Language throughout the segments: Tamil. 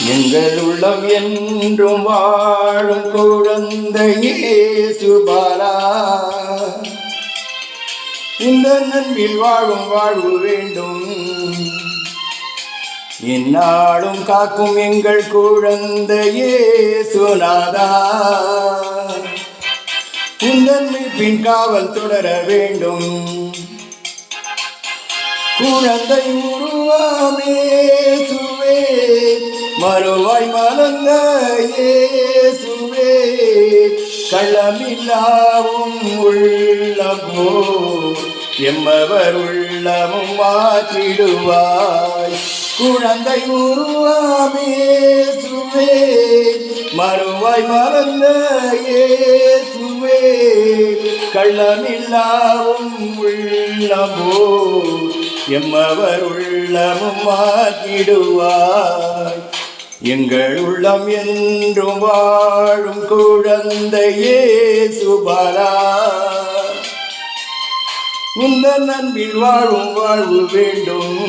எங்கள் உள்ளம் என்றும் வாழும் குழந்தையே சுபாலா, இந்த நன்பில் வாழும் வாழ்வு வேண்டும். எந்நாளும் காக்கும் எங்கள் குழந்தையே சுனாதா, உந்தன் மீட்பின் காவல் தொடர வேண்டும். குழந்தை உருவாமே சுவே, மறுவாய் மலர்ந்த இயேசுவே, கள்ளமில்லாவும் உள்ளமோ எம்மவர் உள்ளமும் மாற்றிடுவாய். குழந்தை உருவாமே சுவே, மறுவாய் மலர்ந்த இயேசுவே, கள்ளமில்லாவும் உள்ளமோ எம்மவர் உள்ளமும் மாற்றிடுவாய். எங்கள் உள்ளம் என்றும் வாழும் குழந்தையே சுபாலா, உந்தன் அன்பில் வாழும் வாழ்வு வேண்டும்.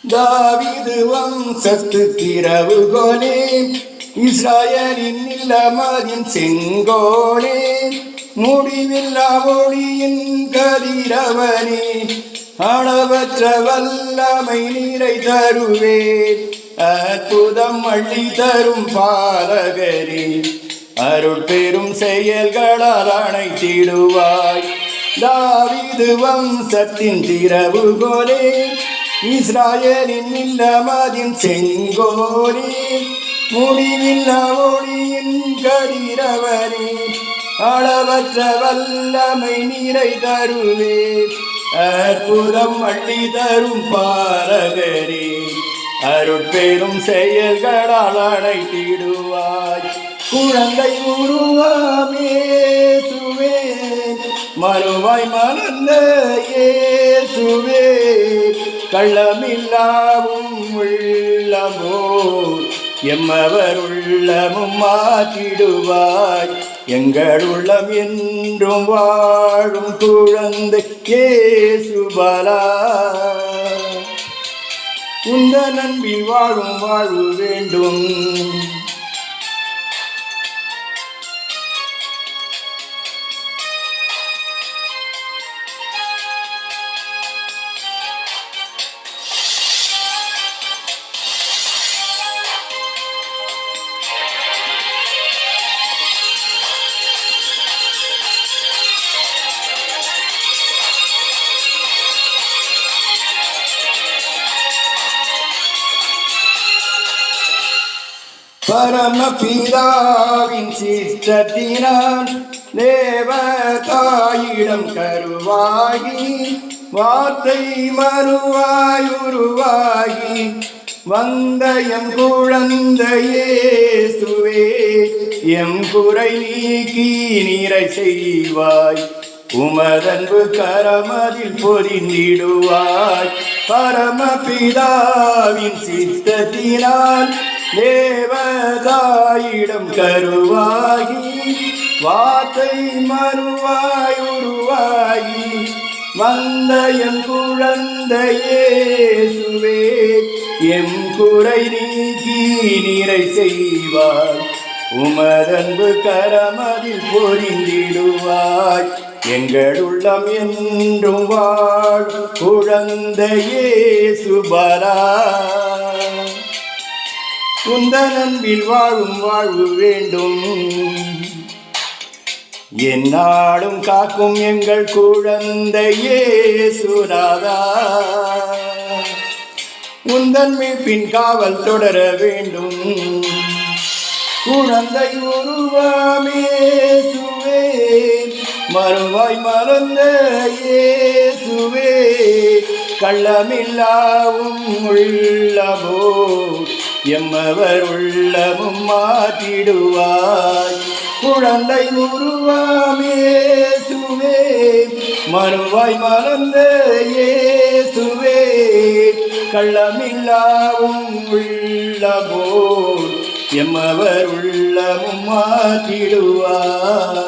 தாவீது வம்சத்து திறவுகோலே, இஸ்ராயலின் நிலமதின் செங்கோலே, முடிவில்லா ஒளியின் கதிரவனே, அளவற்ற வல்லமை நீரை தருவே, அற்புதம் அள்ளி தரும் பாலகரே, அருட்பெரும் செயல்களால் அணைத்திடுவாய். தாவீது வம்சத்தின் திறவுகோலே, இஸ்ராயலின் நிலமதின் செங்கோலே, முடிவில்லா ஒளியின் கதிரவனே, அளவற்ற வல்லமை நீரை தருவே, அற்புதம் அள்ளி தரும் பாலகரே, அருட்பெரும் செயல்களால் அணைத்திடுவாய். குழந்தை உருவாமே சுவே, மறுவாய் மலர்ந்த இயேசுவே, கள்ளமில்லாவும் உள்ளமோ எம்மவர் உள்ளமும் மாற்றிடுவாய். எங்கள் உள்ளம் என்றும் வாழும் குழந்தை இயேசுபாலா, உந்தன் அன்பில் வாழும் வாழ்வு வேண்டும். பரமபிதாவின் சித்தத்தினால் தேவதாயிடம் கருவாகி, வார்த்தை மறுவாய் உருவாகி, வந்த எம் குழந்தையே சுவே, எம் குறை நீக்கி நீரை செய்வாய், உமதன்பு கரமதில் பொறிந்திடுவாய். பரமபிதாவின் சித்தத்தினால் தேவதாயிடம் கருவாகி, வார்த்தை மறுவாய் உருவாகி, வந்த எம் குழந்தையே சுவே, எம் குறை நீக்கி நீரை செய்வாய், உமதன்பு கரமதில் பொறிந்திடுவாய். எங்கள் உள்ளம் என்றும் வாழும் குழந்தையே சுபாலா, உந்தன் அன்பில் வாழும் வாழ்வு வேண்டும். எந்நாளும் காக்கும் எங்கள் குழந்தையே சுனாதா, உந்தன் மீட்பின் காவல் தொடர வேண்டும். குழந்தை உருவாமே சுவே, மறுவாய் மலர்ந்த இயேசுவே, கள்ளமில்லாவும் உள்ளமோ எம்மவர் உள்ளமும் மாற்றிடுவாய். குழந்தை உருவாமேசுவே, மறுவாய் மலர்ந்த இயேசுவே, கள்ளமில்லாவும் உள்ளமோ எம்மவர் உள்ளமும் மாற்றிடுவாய்.